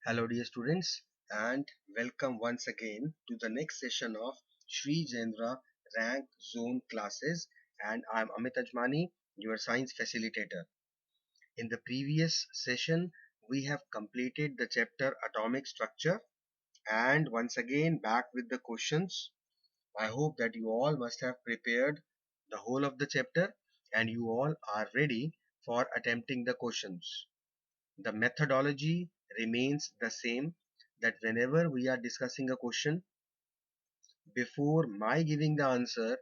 Hello dear students and welcome once again to the next session of Sri Jendra Rank Zone classes, and I am Amit Ajmani, your science facilitator. In the previous session we have completed the chapter Atomic Structure and once again back with the questions. I hope that you all must have prepared the whole of the chapter and you all are ready for attempting the questions. The methodology remains the same, that whenever we are discussing a question, before my giving the answer,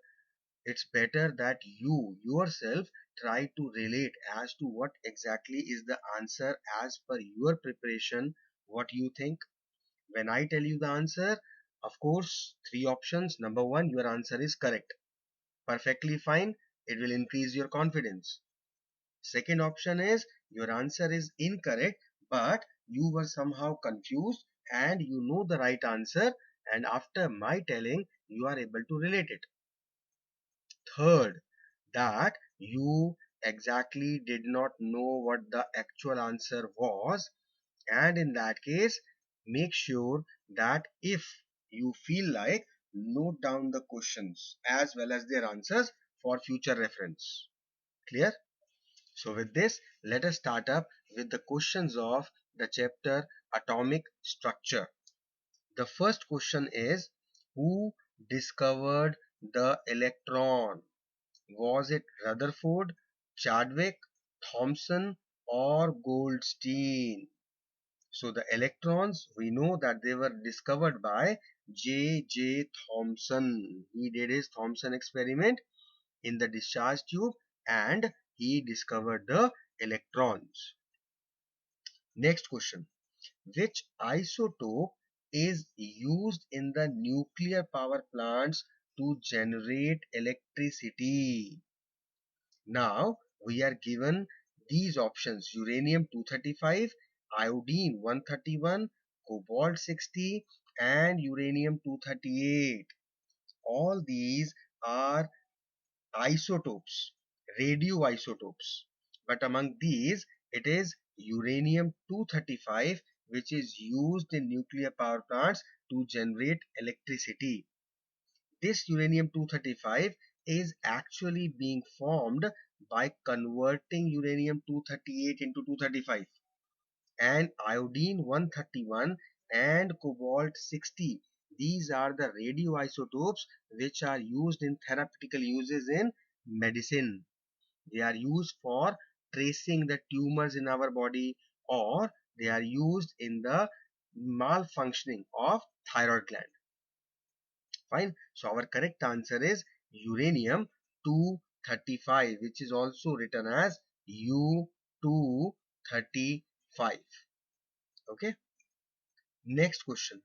it's better that you yourself try to relate as to what exactly is the answer as per your preparation, what you think. When I tell you the answer, of course, three options. Number one, your answer is correct. Perfectly fine. It will increase your confidence. Second option is your answer is incorrect, but you were somehow confused and you know the right answer, and after my telling, you are able to relate it. Third, that you exactly did not know what the actual answer was, and in that case, make sure that if you feel like, note down the questions as well as their answers for future reference. Clear? So with this, let us start up with the questions of the chapter Atomic Structure. The first question is, who discovered the electron? Was it Rutherford, Chadwick, Thomson or Goldstein? So the electrons, we know that they were discovered by J. Thomson. He did his Thomson experiment in the discharge tube and he discovered the electrons. Next question. Which isotope is used in the nuclear power plants to generate electricity? Now we are given these options: uranium 235, iodine 131, cobalt 60 and uranium 238. All these are isotopes, radioisotopes. But among these, it is uranium 235 which is used in nuclear power plants to generate electricity. This uranium 235 is actually being formed by converting uranium 238 into 235, and iodine 131 and cobalt 60. These are the radioisotopes which are used in therapeutical uses in medicine. They are used for tracing the tumors in our body, or they are used in the malfunctioning of thyroid gland. Fine. So our correct answer is uranium 235, which is also written as U235. Okay. Next question.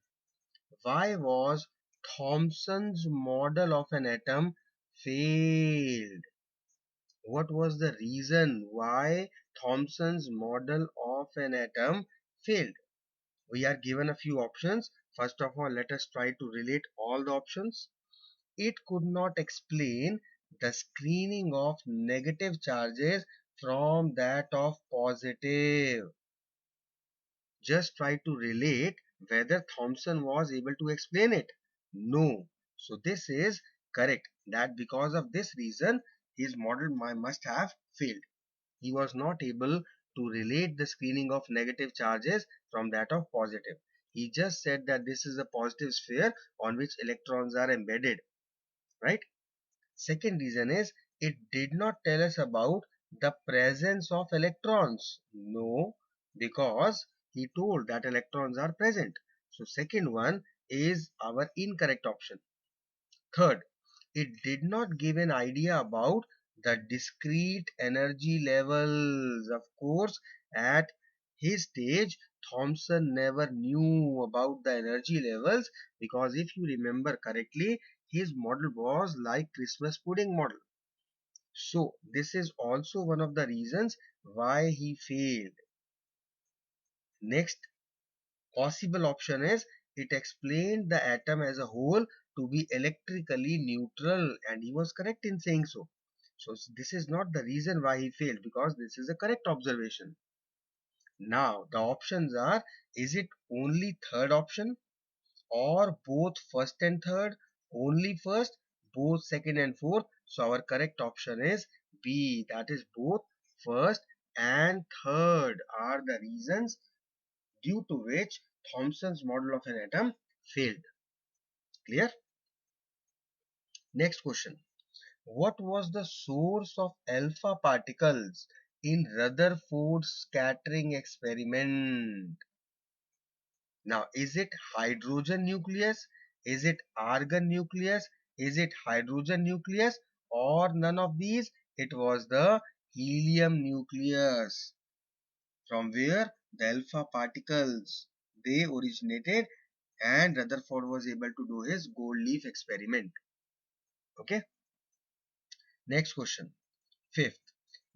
Why was Thomson's model of an atom failed? What was the reason why Thomson's model of an atom failed? We are given a few options. First of all, let us try to relate all the options. It could not explain the screening of negative charges from that of positive. Just try to relate whether Thomson was able to explain it. No. So this is correct, that because of this reason his model must have failed. He was not able to relate the screening of negative charges from that of positive. He just said that this is a positive sphere on which electrons are embedded, right? Second reason is, it did not tell us about the presence of electrons. No, because he told that electrons are present. So second one is our incorrect option. Third, it did not give an idea about the discrete energy levels. Of course, at his stage, Thomson never knew about the energy levels, because if you remember correctly, his model was like Christmas pudding model. So this is also one of the reasons why he failed. Next possible option is, it explained the atom as a whole to be electrically neutral, and he was correct in saying so. So this is not the reason why he failed, because this is a correct observation. Now the options are, is it only third option, or both first and third, only first, both second and fourth? So our correct option is B, that is both first and third are the reasons due to which Thomson's model of an atom failed. Clear? Next question. What was the source of alpha particles in Rutherford's scattering experiment? Now, is it hydrogen nucleus? Is it argon nucleus? Is it hydrogen nucleus? Or none of these? It was the helium nucleus. From where the alpha particles they originated, and Rutherford was able to do his gold leaf experiment. Okay. Next question. Fifth.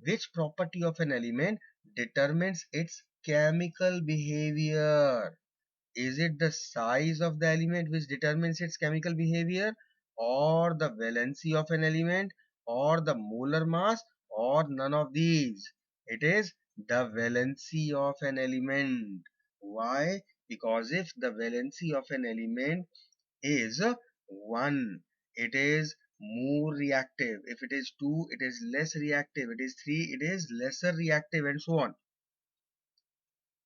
Which property of an element determines its chemical behavior? Is it the size of the element which determines its chemical behavior, or the valency of an element, or the molar mass, or none of these? It is the valency of an element. Why? Because if the valency of an element is 1, it is more reactive. If it is 2, it is less reactive. It is 3, it is lesser reactive, and so on.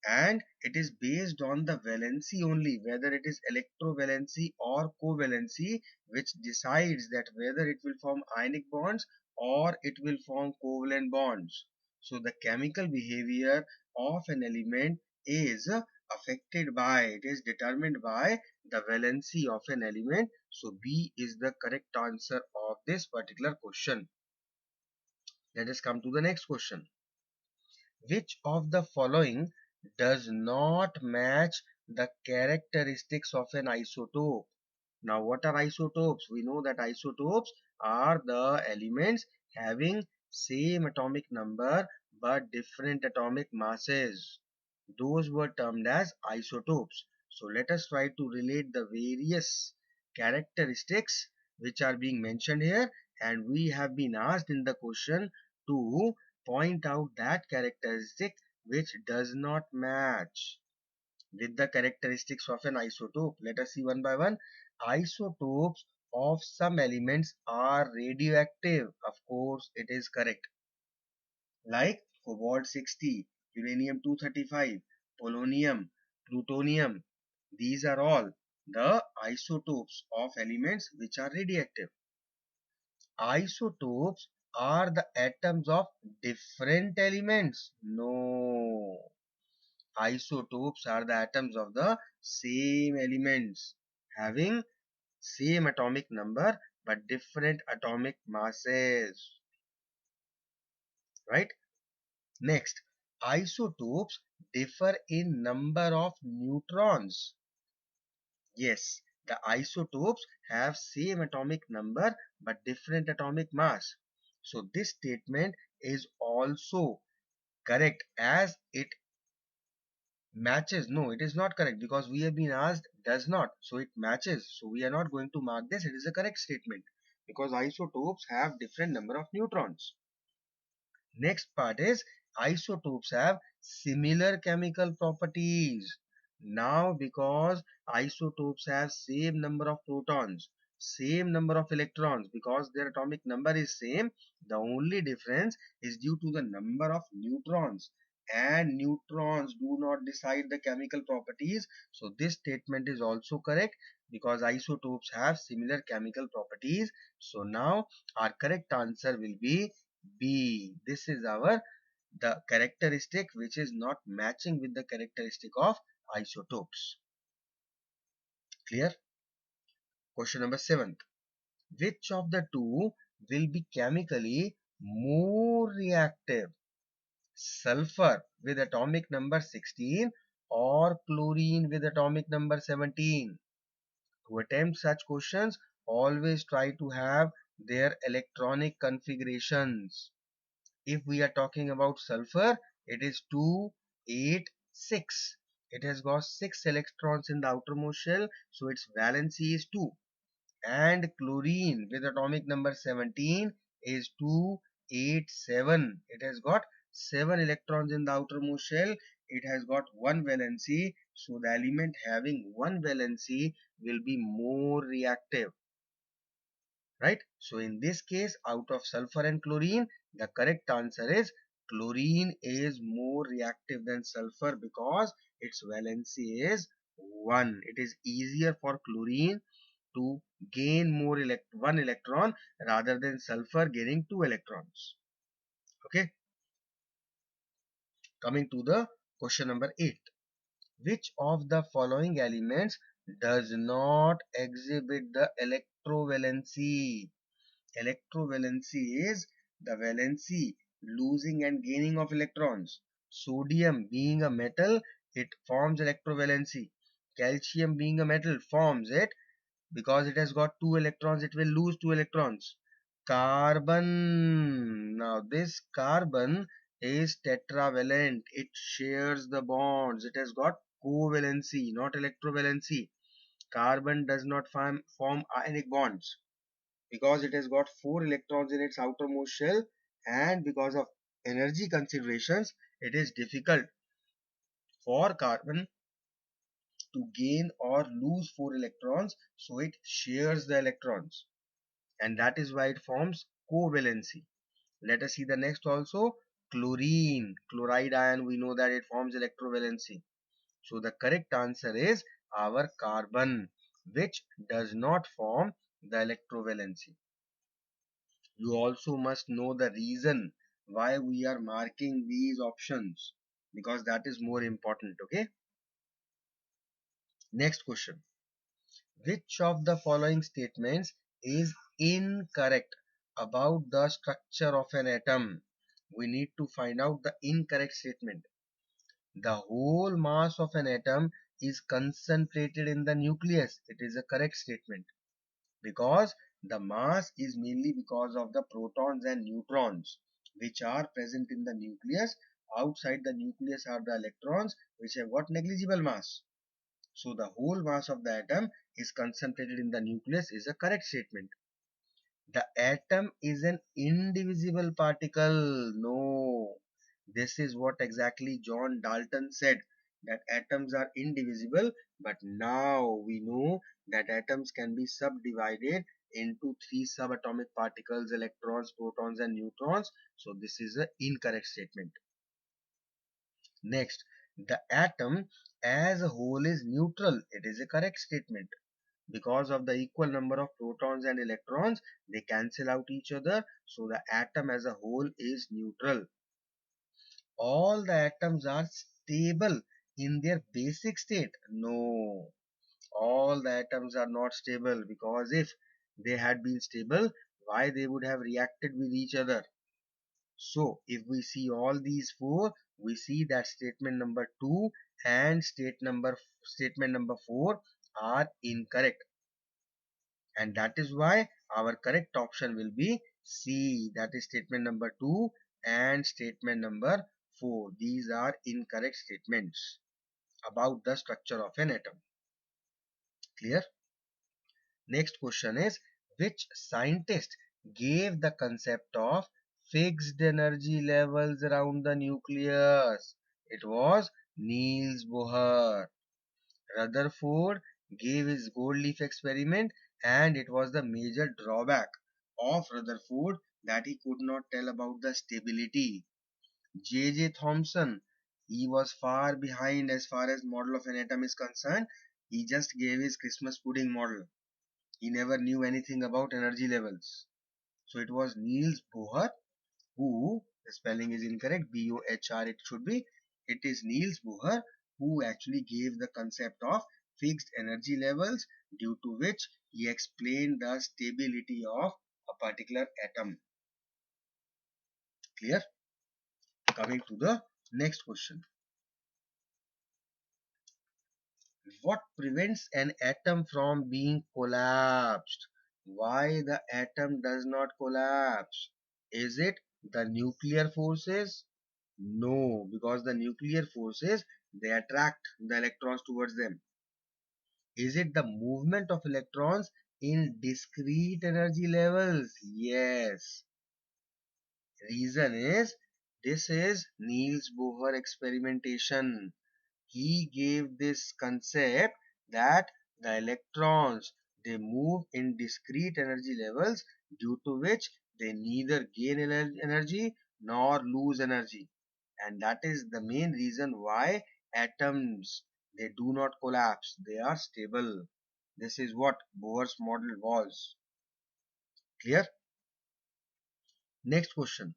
And it is based on the valency only, whether it is electrovalency or covalency, which decides that whether it will form ionic bonds or it will form covalent bonds. So the chemical behavior of an element is affected by, it is determined by the valency of an element. So B is the correct answer of this particular question. Let us come to the next question. Which of the following does not match the characteristics of an isotope? Now, what are isotopes? We know that isotopes are the elements having same atomic number but different atomic masses. Those were termed as isotopes. So let us try to relate the various characteristics which are being mentioned here, and we have been asked in the question to point out that characteristic which does not match with the characteristics of an isotope. Let us see one by one. Isotopes of some elements are radioactive. Of course, it is correct. Like cobalt 60, uranium 235, polonium, plutonium. These are all the isotopes of elements which are radioactive. Isotopes are the atoms of different elements. No. Isotopes are the atoms of the same elements having same atomic number but different atomic masses. Right? Next, isotopes differ in number of neutrons. Yes, the isotopes have same atomic number but different atomic mass. So this statement is also correct as it matches. No, it is not correct because we have been asked does not. So it matches. So we are not going to mark this. It is a correct statement because isotopes have different number of neutrons. Next part is isotopes have similar chemical properties. Now because isotopes have same number of protons, same number of electrons, because their atomic number is same, the only difference is due to the number of neutrons, and neutrons do not decide the chemical properties. So this statement is also correct because isotopes have similar chemical properties. So now our correct answer will be B. This is our the characteristic which is not matching with the characteristic of isotopes. Clear? Question number 7. Which of the two will be chemically more reactive? Sulfur with atomic number 16 or chlorine with atomic number 17? To attempt such questions, always try to have their electronic configurations. If we are talking about sulfur, it is 286. It has got 6 electrons in the outermost shell, so its valency is 2. And chlorine with atomic number 17 is 287. It has got 7 electrons in the outermost shell it has got one valency, so the element having one valency will be more reactive, right? So in this case, out of sulfur and chlorine, the correct answer is chlorine is more reactive than sulfur because its valency is 1. It is easier for chlorine to gain more one electron rather than sulfur gaining two electrons. Okay, coming to the question number 8. Which of the following elements does not exhibit the electrovalency? Electrovalency is the valency losing and gaining of electrons. Sodium being a metal, it forms electrovalency. Calcium being a metal forms it because it has got two electrons, it will lose two electrons. Carbon, now this carbon is tetravalent, it shares the bonds, it has got covalency, not electrovalency. Carbon does not form ionic bonds because it has got four electrons in its outermost shell, and because of energy considerations it is difficult for carbon to gain or lose four electrons, so it shares the electrons, and that is why it forms covalency. Let us see the next also. Chlorine, chloride ion, we know that it forms electrovalency, so the correct answer is our carbon, which does not form the electrovalency. You also must know the reason why we are marking these options, because that is more important. Okay, next question. Which of the following statements is incorrect about the structure of an atom? We need to find out the incorrect statement. The whole mass of an atom is concentrated in the nucleus. It is a correct statement because the mass is mainly because of the protons and neutrons which are present in the nucleus. Outside the nucleus are the electrons which have got negligible mass. So the whole mass of the atom is concentrated in the nucleus is a correct statement. The atom is an indivisible particle. No. This is what exactly John Dalton said, that atoms are indivisible, but now we know that atoms can be subdivided into three subatomic particles, electrons, protons and neutrons. So this is an incorrect statement. Next, the atom as a whole is neutral. It is a correct statement. Because of the equal number of protons and electrons, they cancel out each other. So the atom as a whole is neutral. All the atoms are stable in their basic state. No, all the atoms are not stable, because if they had been stable, why they would have reacted with each other? So if we see all these four, we see that statement number 2 and statement number 4 are incorrect, and that is why our correct option will be C, that is statement number 2 and statement number 4. These are incorrect statements about the structure of an atom. Clear? Next question is, which scientist gave the concept of fixed energy levels around the nucleus? It was Niels Bohr. Rutherford gave his gold leaf experiment, and it was the major drawback of Rutherford that he could not tell about the stability. J.J. Thomson, he was far behind as far as model of an atom is concerned. He just gave his Christmas pudding model. He never knew anything about energy levels. So it was Niels Bohr who, the spelling is incorrect, Bohr it should be. It is Niels Bohr who actually gave the concept of fixed energy levels, due to which he explained the stability of a particular atom. Clear? Coming to the next question. What prevents an atom from being collapsed? Why the atom does not collapse? Is it the nuclear forces? No, because the nuclear forces, they attract the electrons towards them. Is it the movement of electrons in discrete energy levels? Yes. Reason is This is Niels Bohr experimentation. He gave this concept that the electrons, they move in discrete energy levels, due to which they neither gain energy nor lose energy, and that is the main reason why atoms, they do not collapse, they are stable. This is what Bohr's model was. Clear? Next question.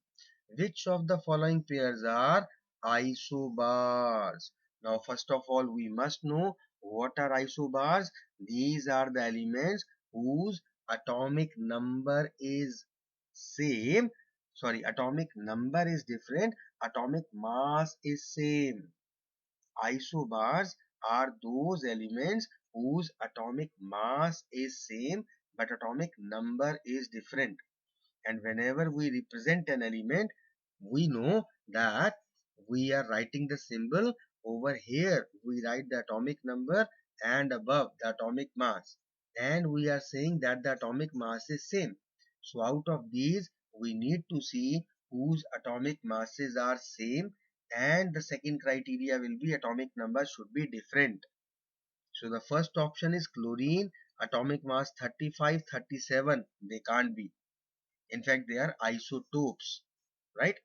Which of the following pairs are isobars? Now, first of all, we must know what are isobars. These are the elements whose atomic number is same. Sorry, atomic number is different. Atomic mass is same. Isobars are those elements whose atomic mass is same but atomic number is different. And whenever we represent an element, we know that we are writing the symbol. Over here we write the atomic number and above the atomic mass, and we are saying that the atomic mass is same. So out of these we need to see whose atomic masses are same, and the second criteria will be atomic number should be different. So the first option is chlorine, atomic mass 35, 37. They can't be. In fact, they are isotopes, right?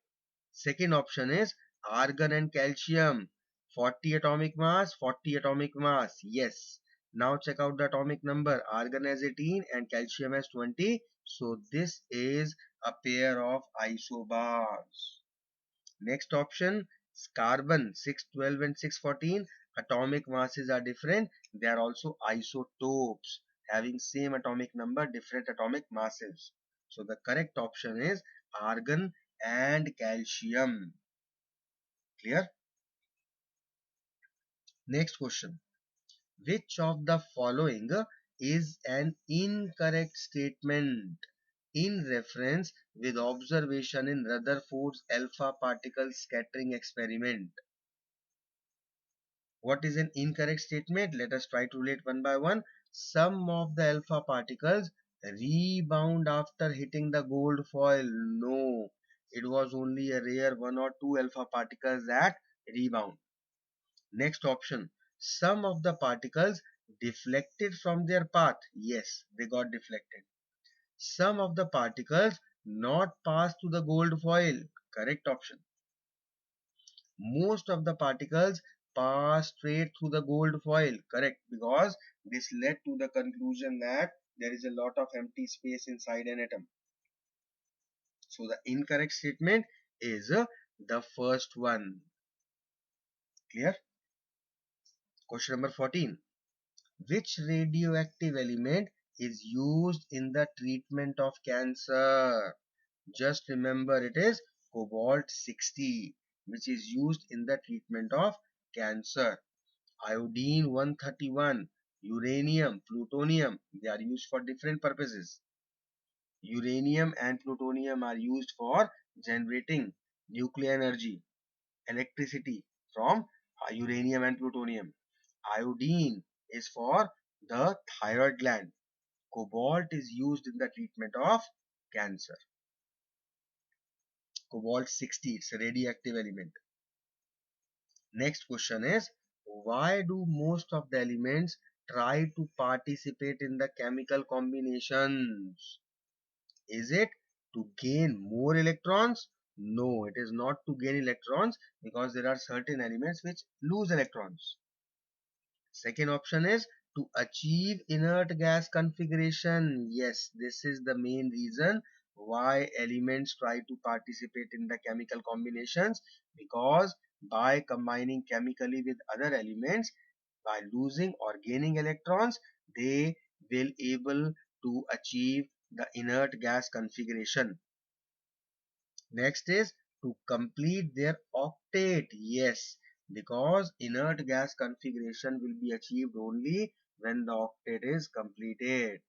Second option is argon and calcium. 40 atomic mass, 40 atomic mass. Yes. Now check out the atomic number. Argon has 18 and calcium has 20. So this is a pair of isobars. Next option is carbon, 612 and 614. Atomic masses are different. They are also isotopes having same atomic number, different atomic masses. So the correct option is argon and calcium. Clear? Next question. Which of the following is an incorrect statement in reference with observation in Rutherford's alpha particle scattering experiment? What is an incorrect statement? Let us try to relate one by one. Some of the alpha particles rebound after hitting the gold foil. No, it was only a rare one or two alpha particles that rebound. Next option. Some of the particles deflected from their path. Yes, they got deflected. Some of the particles not passed to the gold foil. Correct option. Most of the particles pass straight through the gold foil. Correct, because this led to the conclusion that there is a lot of empty space inside an atom. So the incorrect statement is the first one. Clear? Question number 14. Which radioactive element is used in the treatment of cancer? Just remember, it is cobalt 60, which is used in the treatment of cancer. Iodine 131, uranium, plutonium, they are used for different purposes. Uranium and plutonium are used for generating nuclear energy, electricity from uranium and plutonium. Iodine is for the thyroid gland. Cobalt is used in the treatment of cancer. Cobalt 60, it's a radioactive element. Next question is, why do most of the elements try to participate in the chemical combinations? Is it to gain more electrons? No, it is not to gain electrons, because there are certain elements which lose electrons. Second option is to achieve inert gas configuration. Yes, this is the main reason why elements try to participate in the chemical combinations, because by combining chemically with other elements, by losing or gaining electrons, they will able to achieve the inert gas configuration. Next is to complete their octet. Yes, because inert gas configuration will be achieved only when the octet is completed.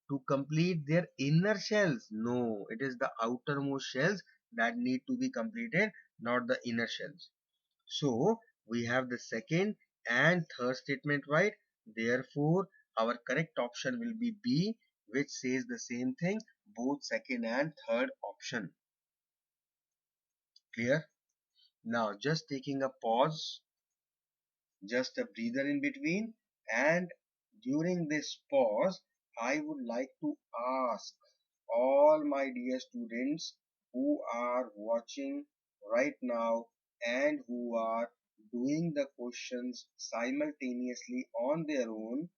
To complete their inner shells. No, it is the outermost shells that need to be completed, not the inner shells. So we have the second and third statement right. Therefore, our correct option will be B, which says the same thing, both second and third option. Clear? Now just taking a pause, just a breather in between, and during this pause, I would like to ask all my dear students who are watching right now and who are doing the questions simultaneously on their own.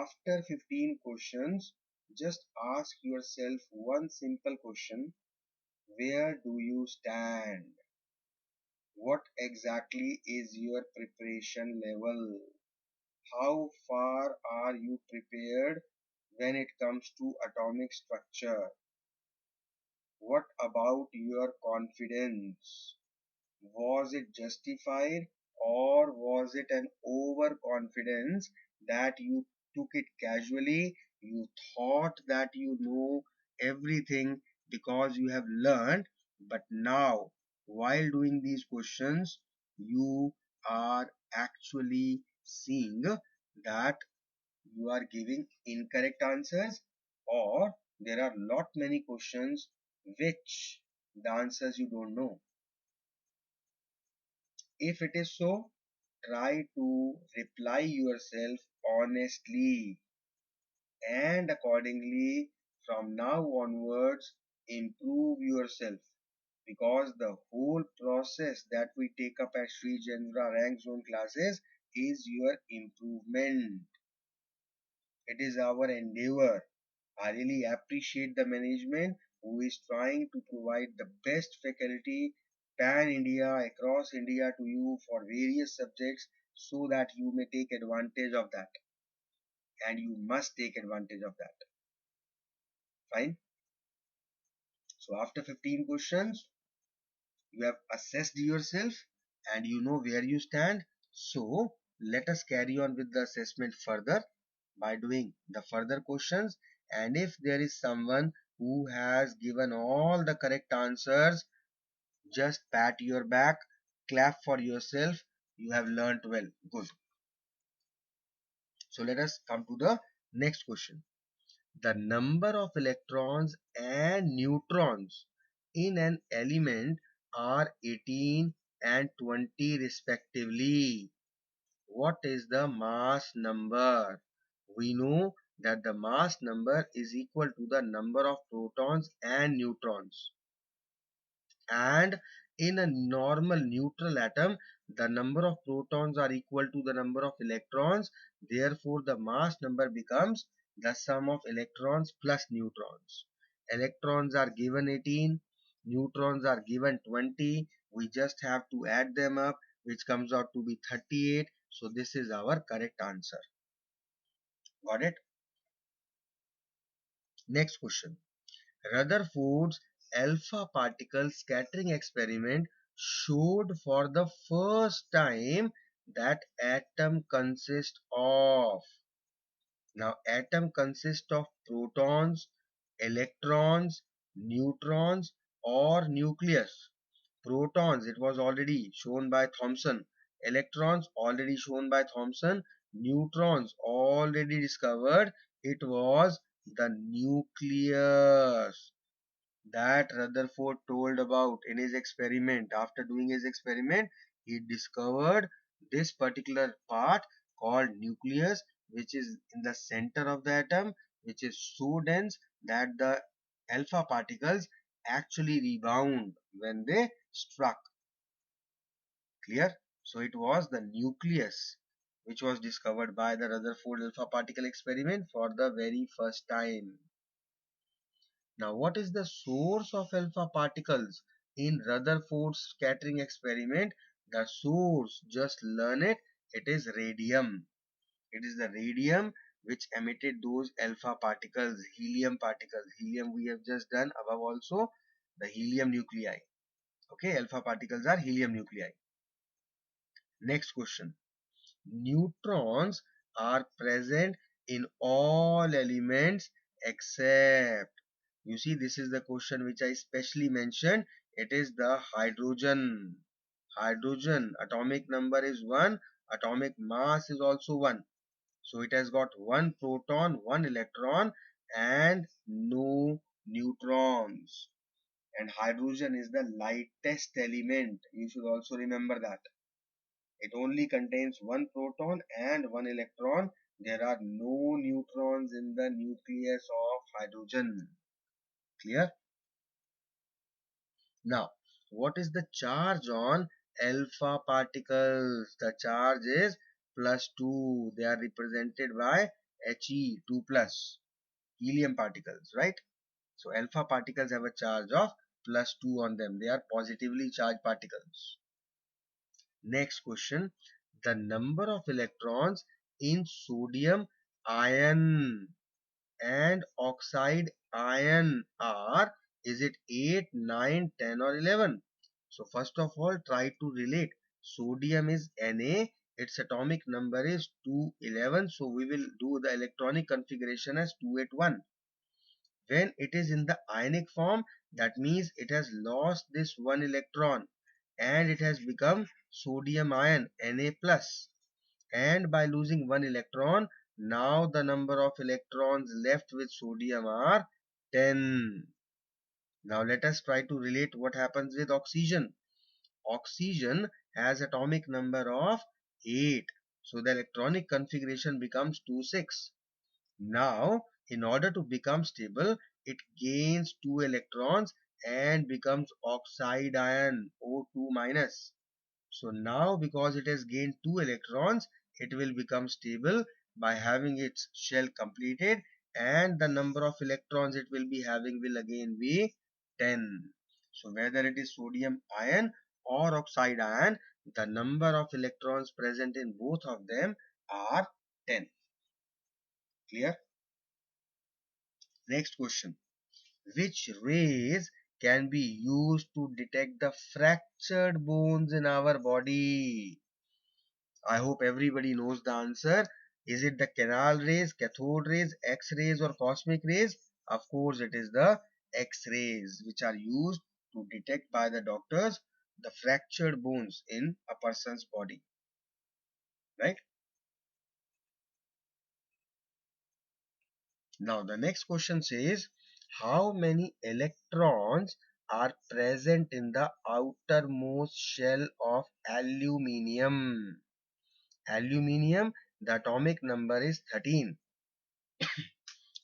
After 15 questions, just ask yourself one simple question: where do you stand? What exactly is your preparation level? How far are you prepared when it comes to atomic structure? What about your confidence? Was it justified, or was it an overconfidence that you took it casually? You thought that you know everything because you have learned, but now, while doing these questions, you are actually seeing that you are giving incorrect answers, or there are lot many questions which the answers you don't know. If it is so, try to reply yourself honestly, and accordingly from now onwards improve yourself, because the whole process that we take up at Sri Jendra Rank Zone classes is your improvement. It is our endeavor. I really appreciate the management who is trying to provide the best faculty pan India, across India to you for various subjects, so that you may take advantage of that, and you must take advantage of that. Fine. So after 15 questions, you have assessed yourself and you know where you stand. So let us carry on with the assessment further by doing the further questions. And if there is someone who has given all the correct answers, just pat your back, clap for yourself. You have learnt well. Good. So let us come to the next question. The number of electrons and neutrons in an element are 18 and 20 respectively. What is the mass number? We know that the mass number is equal to the number of protons and neutrons. And in a normal neutral atom, the number of protons are equal to the number of electrons. Therefore, the mass number becomes the sum of electrons plus neutrons. Electrons are given 18, neutrons are given 20. We just have to add them up, which comes out to be 38. So this is our correct answer. Got it? Next question. Rutherford's alpha particle scattering experiment showed for the first time that atom consists of. Now, atom consists of protons, electrons, neutrons, or nucleus. Protons, it was already shown by Thomson. Electrons, already shown by Thomson. Neutrons, already discovered. It was the nucleus that Rutherford told about in his experiment. After doing his experiment, he discovered this particular part called nucleus, which is in the center of the atom, which is so dense that the alpha particles actually rebound when they struck. Clear? So it was the nucleus which was discovered by the Rutherford alpha particle experiment for the very first time. Now, what is the source of alpha particles in Rutherford's scattering experiment? The source, just learn it, it is radium. It is the radium which emitted those alpha particles, helium particles. Helium we have just done above also, the helium nuclei. Okay, alpha particles are helium nuclei. Next question. Neutrons are present in all elements except, you see, this is the question which I specially mentioned. It is the hydrogen. Hydrogen atomic number is 1, atomic mass is also 1. So it has got 1 proton, 1 electron, and no neutrons. and hydrogen is the lightest element. You should also remember that. It only contains one proton and one electron. There are no neutrons in the nucleus of hydrogen. Clear? Now, what is the charge on alpha particles? The charge is +2. They are represented by He, 2 plus, helium particles, right? So alpha particles have a charge of +2 on them. They are positively charged particles. Next question. The number of electrons in sodium ion and oxide ion are, is it 8, 9, 10 or 11? So first of all, try to relate. Sodium is Na, its atomic number is 211. So we will do the electronic configuration as 281. When it is in the ionic form, that means it has lost this one electron and it has become sodium ion, Na plus. And by losing one electron, now the number of electrons left with sodium are 10. Now let us try to relate what happens with oxygen. Oxygen has atomic number of 8. So the electronic configuration becomes 2,6. Now, in order to become stable, it gains 2 electrons and becomes oxide ion, O2 minus. So now, because it has gained 2 electrons, it will become stable by having its shell completed, and the number of electrons it will be having will again be 10. So whether it is sodium ion or oxide ion, the number of electrons present in both of them are 10. Clear? Next question. Which rays can be used to detect the fractured bones in our body? I hope everybody knows the answer. Is it the canal rays, cathode rays, X-rays or cosmic rays? Of course, it is the X-rays which are used to detect by the doctors the fractured bones in a person's body. Right? Now, the next question says, how many electrons are present in the outermost shell of aluminium? Aluminium, the atomic number is 13.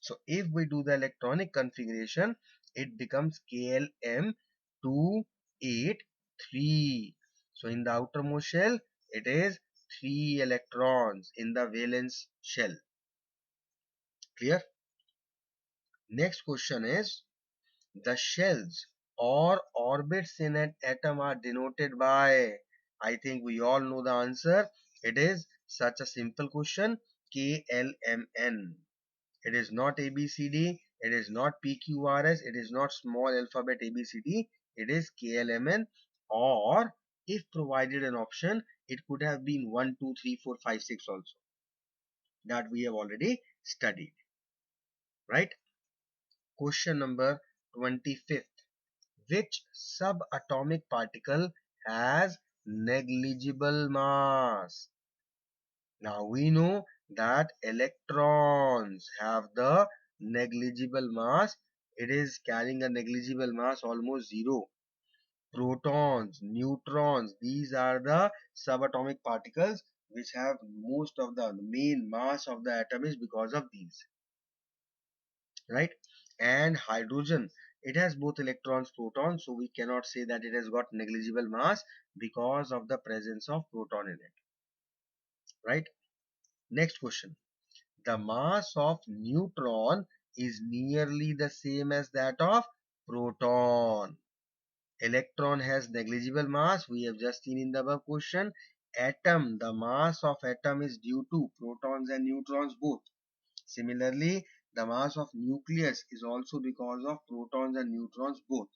So if we do the electronic configuration, it becomes KLM283. So in the outermost shell, it is 3 electrons in the valence shell. Clear? Next question is, the shells or orbits in an atom are denoted by, I think we all know the answer. It is such a simple question, KLMN. It is not ABCD, it is not PQRS, it is not small alphabet ABCD, it is KLMN, or if provided an option, it could have been 1, 2, 3, 4, 5, 6 also, that we have already studied, right? Question number 25th. Which subatomic particle has negligible mass? Now we know that electrons have the negligible mass. It is carrying a negligible mass almost zero. Protons, neutrons, these are the subatomic particles which have most of the main mass of the atom is because of these. Right? And hydrogen, it has both electrons, protons, so we cannot say that it has got negligible mass because of the presence of proton in it. Right? Next question. The mass of neutron is nearly the same as that of proton. Electron has negligible mass, we have just seen in the above question. Atom, the mass of atom is due to protons and neutrons both. Similarly, the mass of nucleus is also because of protons and neutrons both.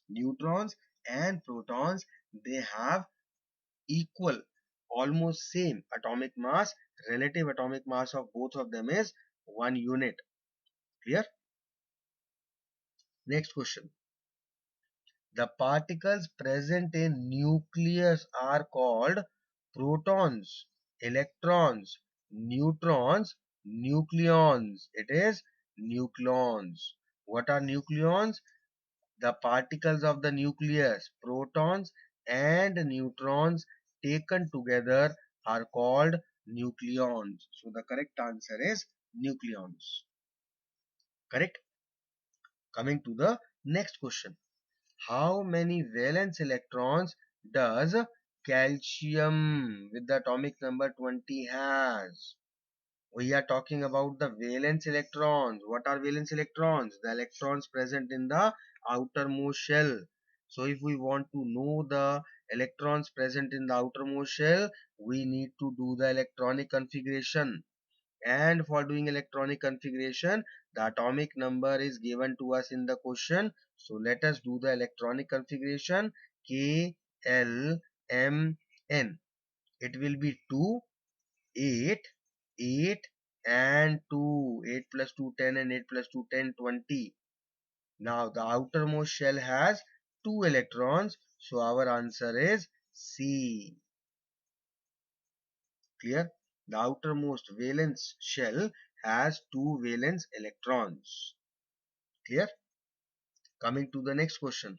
Neutrons and protons, they have equal, almost same atomic mass. Relative atomic mass of both of them is 1 unit. Clear? Next question. The particles present in nucleus are called protons, electrons, neutrons, nucleons. It is nucleons. What are nucleons? The particles of the nucleus, protons and neutrons taken together are called nucleons. So the correct answer is nucleons. Correct? Coming to the next question. How many valence electrons does calcium with the atomic number 20 has? We are talking about the valence electrons. What are valence electrons? The electrons present in the outermost shell. So if we want to know the electrons present in the outermost shell, we need to do the electronic configuration. And for doing electronic configuration, the atomic number is given to us in the question. So let us do the electronic configuration. K, L, M, N. It will be 2, 8, 8 and 2. 8 plus 2, 10, and 8 plus 2, 10, 20. Now the outermost shell has 2 electrons. So our answer is C. Clear? The outermost valence shell has 2 valence electrons. Clear? Coming to the next question.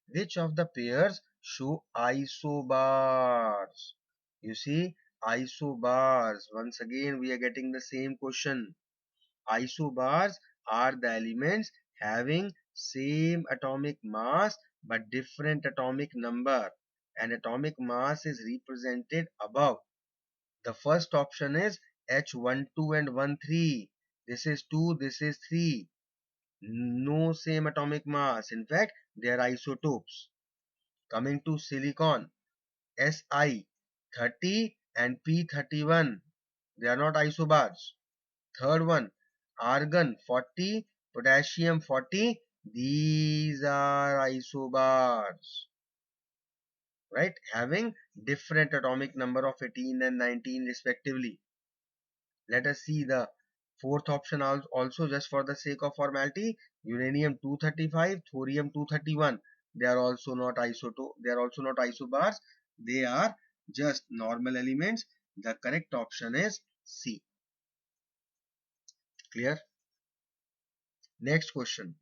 Which of the pairs show isobars? You see, isobars. Once again, we are getting the same question. Isobars are the elements having same atomic mass but different atomic number, and atomic mass is represented above. The first option is H12 and 13. This is 2, this is 3. No same atomic mass. In fact, they are isotopes. Coming to silicon, Si 30 and P31. They are not isobars. Third one, argon 40, potassium 40. These are isobars, right? Having different atomic number of 18 and 19 respectively. Let us see the fourth option also, just for the sake of formality. Uranium 235, thorium 231. They are also not isotope. They are also not isobars. They are just normal elements. The correct option is C. Clear? Next question.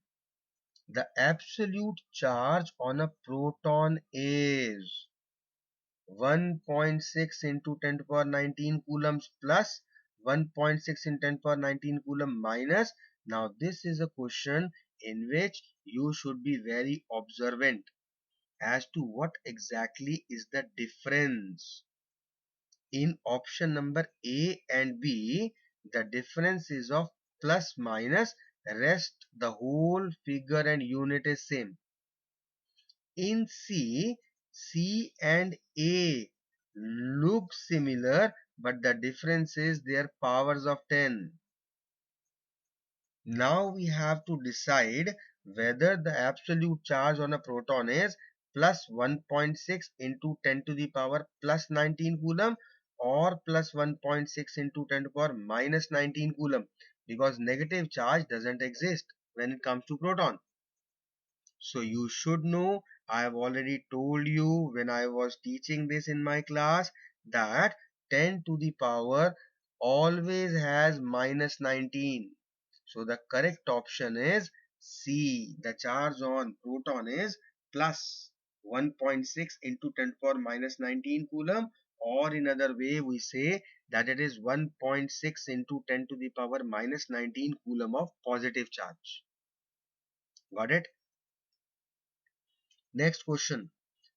The absolute charge on a proton is 1.6 into 10 to the power 19 coulombs plus 1.6 in 10 to the power 19 coulomb minus. Now this is a question in which you should be very observant as to what exactly is the difference. In option number A and B, the difference is of plus minus, rest the whole figure and unit is same. In C, C and A look similar, but the difference is their powers of 10. Now we have to decide whether the absolute charge on a proton is plus 1.6 into 10 to the power plus 19 coulomb or plus 1.6 into 10 to the power minus 19 coulomb, because negative charge doesn't exist when it comes to proton. So you should know, I have already told you when I was teaching this in my class, that 10 to the power always has minus 19. So the correct option is C. The charge on proton is plus 1.6 into 10 to the power minus 19 coulomb, or in other way we say that it is 1.6 into 10 to the power minus 19 coulomb of positive charge. Got it? Next question.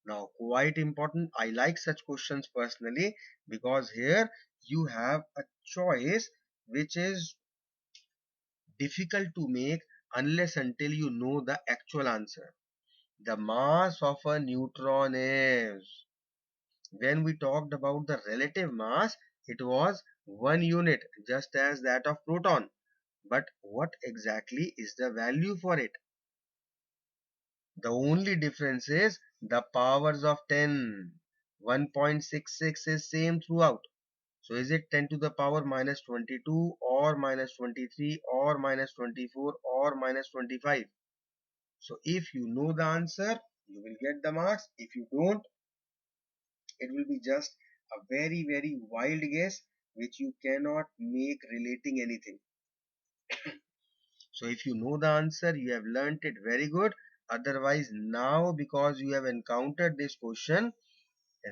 Now, quite important. I like such questions personally because here you have a choice which is difficult to make unless until you know the actual answer. The mass of a neutron is, when we talked about the relative mass, it was 1 unit, just as that of proton. But what exactly is the value for it? The only difference is the powers of 10. 1.66 is same throughout. So is it 10 to the power minus 22 or minus 23 or minus 24 or minus 25? So if you know the answer, you will get the marks. If you don't, it will be just a very wild guess which you cannot make relating anything. So if you know the answer, you have learnt it very good. Otherwise, now because you have encountered this question,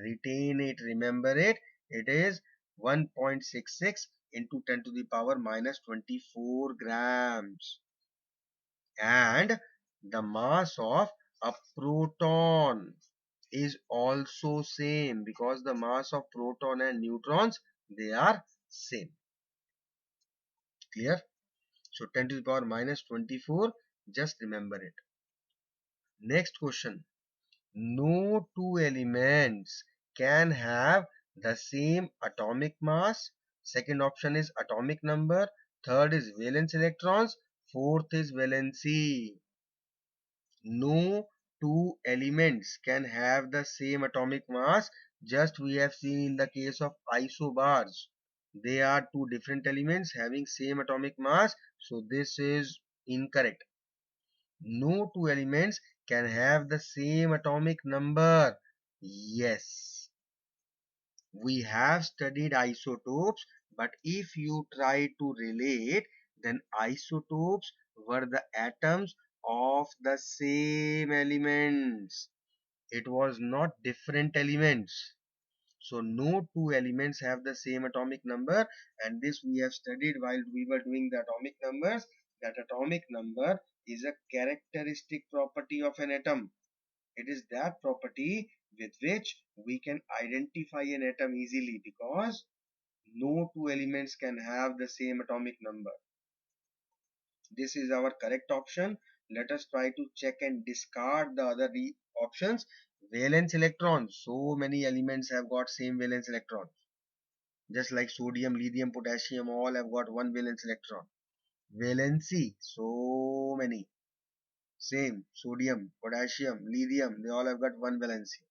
retain it, remember it. It is 1.66 into 10 to the power minus 24 grams. And the mass of a proton is also same, because the mass of proton and neutrons, they are same. Clear? So 10 to the power minus 24, just remember it. Next question. No two elements can have the same atomic mass. Second option is atomic number. Third is valence electrons. Fourth is valency. No two elements can have the same atomic mass. Just we have seen in the case of isobars. They are two different elements having same atomic mass. So this is incorrect. No two elements can have the same atomic number. Yes, we have studied isotopes, but if you try to relate, then isotopes were the atoms of the same elements. It was not different elements. So no two elements have the same atomic number, and this we have studied while we were doing the atomic numbers. That atomic number is a characteristic property of an atom. It is that property with which we can identify an atom easily, because no two elements can have the same atomic number. This is our correct option. Let us try to check and discard the other options. Valence electrons. So many elements have got same valence electrons. Just like sodium, lithium, potassium, all have got one valence electron. Valency. So many. Same. Sodium, potassium, lithium, they all have got one valency.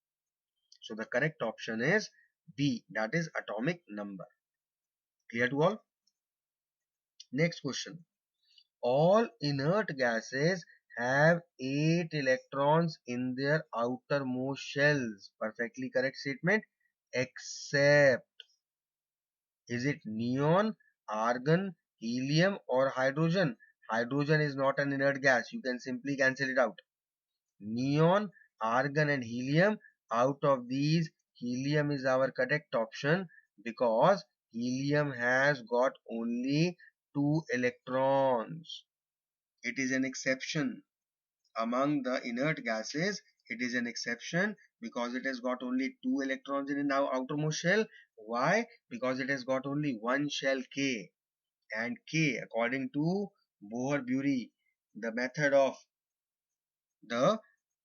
So the correct option is B, that is atomic number. Clear to all? Next question. All inert gases have 8 electrons in their outermost shells. Perfectly correct statement. Except, is it neon, argon, helium or hydrogen? Hydrogen is not an inert gas. You can simply cancel it out. Neon, argon and helium. Out of these, helium is our correct option, because helium has got only 2 electrons. It is an exception. Among the inert gases, it is an exception because it has got only 2 electrons in the outermost shell. Why? Because it has got only one shell K, and K, according to Bohr-Bury, the method of the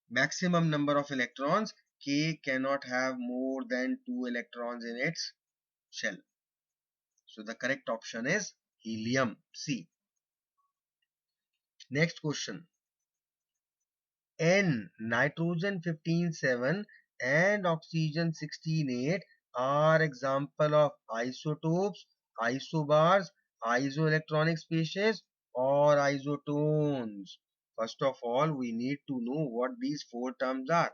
maximum number of electrons, K cannot have more than 2 electrons in its shell. So the correct option is helium, C. Next question. N, nitrogen 15.7 and oxygen 16.8 are example of isotopes, isobars, isoelectronic species or isotones. First of all, we need to know what these four terms are.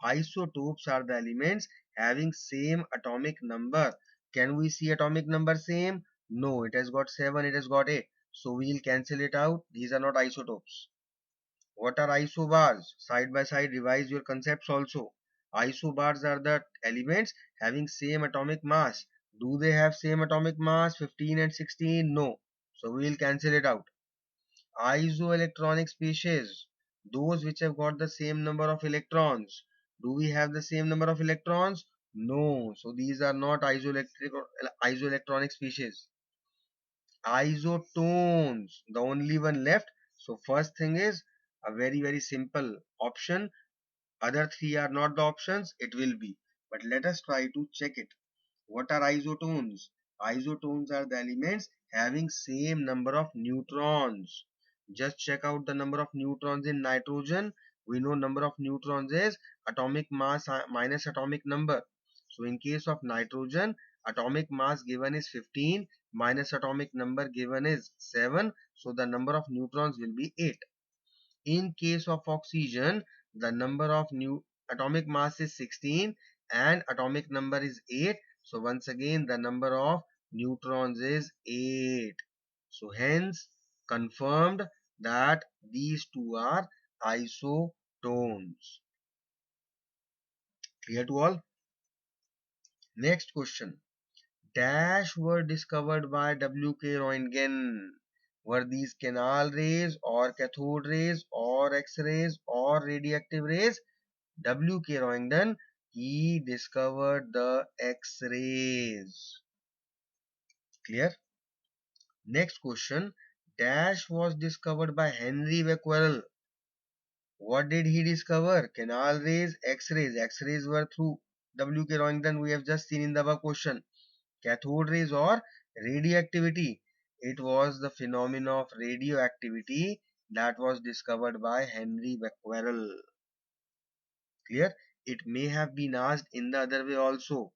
Isotopes are the elements having same atomic number. Can we see atomic number same? No, it has got 7, it has got 8. So we'll cancel it out. These are not isotopes. What are isobars? Side by side, revise your concepts also. Isobars are the elements having same atomic mass. Do they have same atomic mass 15 and 16? No. So we will cancel it out. Isoelectronic species, those which have got the same number of electrons. Do we have the same number of electrons? No. So these are not isoelectronic species. Isotones, the only one left. So first thing is a very simple option. Other three are not the options. It will be, but let us try to check it. What are isotones? Isotones are the elements having same number of neutrons. Just check out the number of neutrons in nitrogen. We know number of neutrons is atomic mass minus atomic number. So in case of nitrogen, atomic mass given is 15 minus atomic number given is 7. So the number of neutrons will be 8. In case of oxygen, the number of new atomic mass is 16 and atomic number is 8. So once again the number of neutrons is 8. So hence confirmed that these two are isotones. Clear to all? Next question. Dash were discovered by W.K. Roentgen. Were these canal rays or cathode rays or X-rays or radioactive rays? W.K. Roentgen, he discovered the X-rays. Clear? Next question. Dash was discovered by Henry Becquerel. What did he discover? Canal rays, X-rays. X-rays were through W.K. Roentgen, we have just seen in the above question. Cathode rays or radioactivity. It was the phenomena of radioactivity that was discovered by Henry Becquerel. Clear? It may have been asked in the other way also.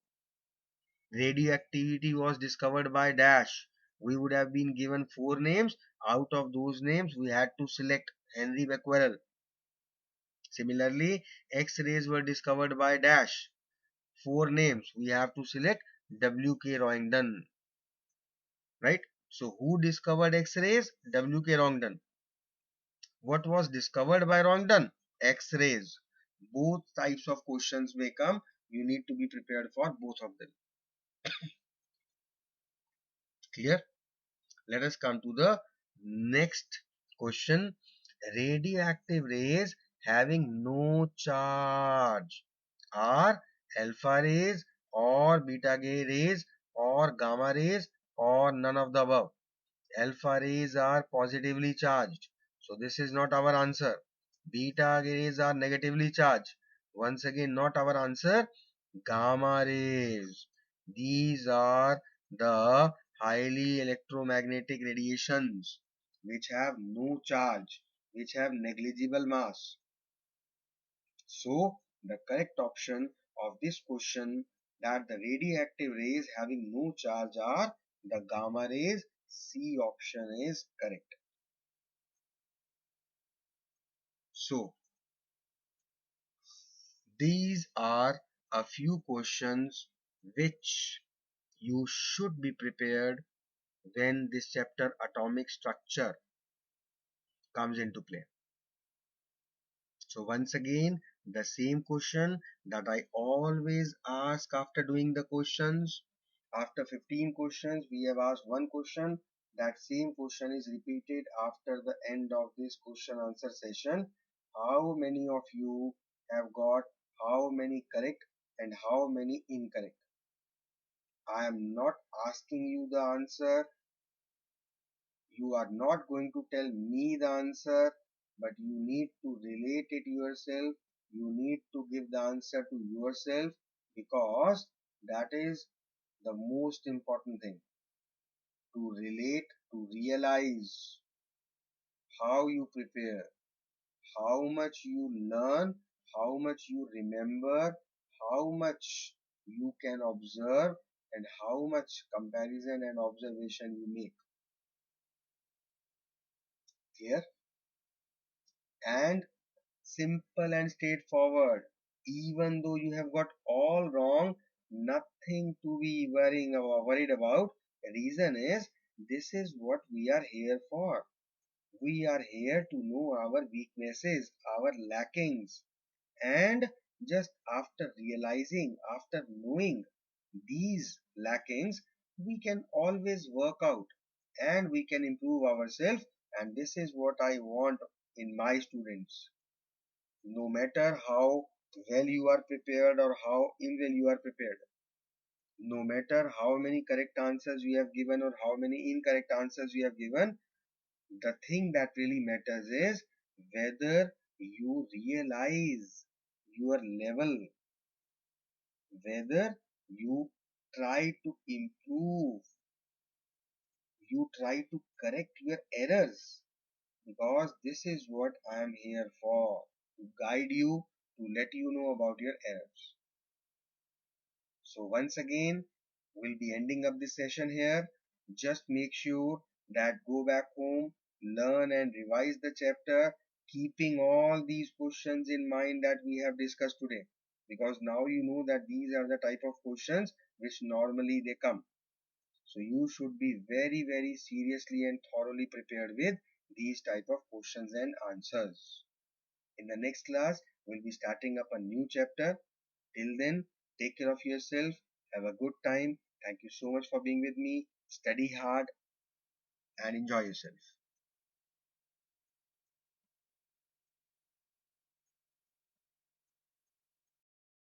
Radioactivity was discovered by Dash. We would have been given 4 names. Out of those names, we had to select Henry Becquerel. Similarly, X-rays were discovered by Dash. 4 names. We have to select W.K. Roentgen. Right? So, who discovered X-rays? W.K. Roentgen. What was discovered by Roentgen? X-rays. Both types of questions may come. You need to be prepared for both of them. Clear? Let us come to the next question. Radioactive rays having no charge are alpha rays or beta rays or gamma rays or none of the above. Alpha rays are positively charged, so this is not our answer. Beta rays are negatively charged. Once again, not our answer. Gamma rays. These are the highly electromagnetic radiations which have no charge, which have negligible mass. So, the correct option of this question, that the radioactive rays having no charge are the gamma rays. C option is correct. So, these are a few questions which you should be prepared when this chapter atomic structure comes into play. So once again, the same question that I always ask after doing the questions. After 15 questions, we have asked one question. That same question is repeated after the end of this question answer session. How many of you have got how many correct and how many incorrect? I am not asking you the answer. You are not going to tell me the answer, but you need to relate it yourself. You need to give the answer to yourself, because that is the most important thing. To relate, to realize how you prepare, how much you learn, how much you remember, how much you can observe, and how much comparison and observation you make. Clear? And simple and straightforward. Even though you have got all wrong, nothing to be worried about. The reason is, this is what we are here for. We are here to know our weaknesses, our lackings, and just after realizing, after knowing these lackings, we can always work out and we can improve ourselves. And this is what I want in my students. No matter how well you are prepared or how ill well you are prepared, no matter how many correct answers you have given or how many incorrect answers you have given, the thing that really matters is whether you realize your level, whether you try to improve, you try to correct your errors, because this is what I am here for, to guide you, to let you know about your errors. So once again, we'll be ending up this session here. Just make sure that go back home, learn and revise the chapter, keeping all these questions in mind that we have discussed today. Because now you know that these are the type of questions which normally they come. So you should be very, very seriously and thoroughly prepared with these type of questions and answers. In the next class, we'll be starting up a new chapter. Till then, take care of yourself. Have a good time. Thank you so much for being with me. Study hard and enjoy yourself.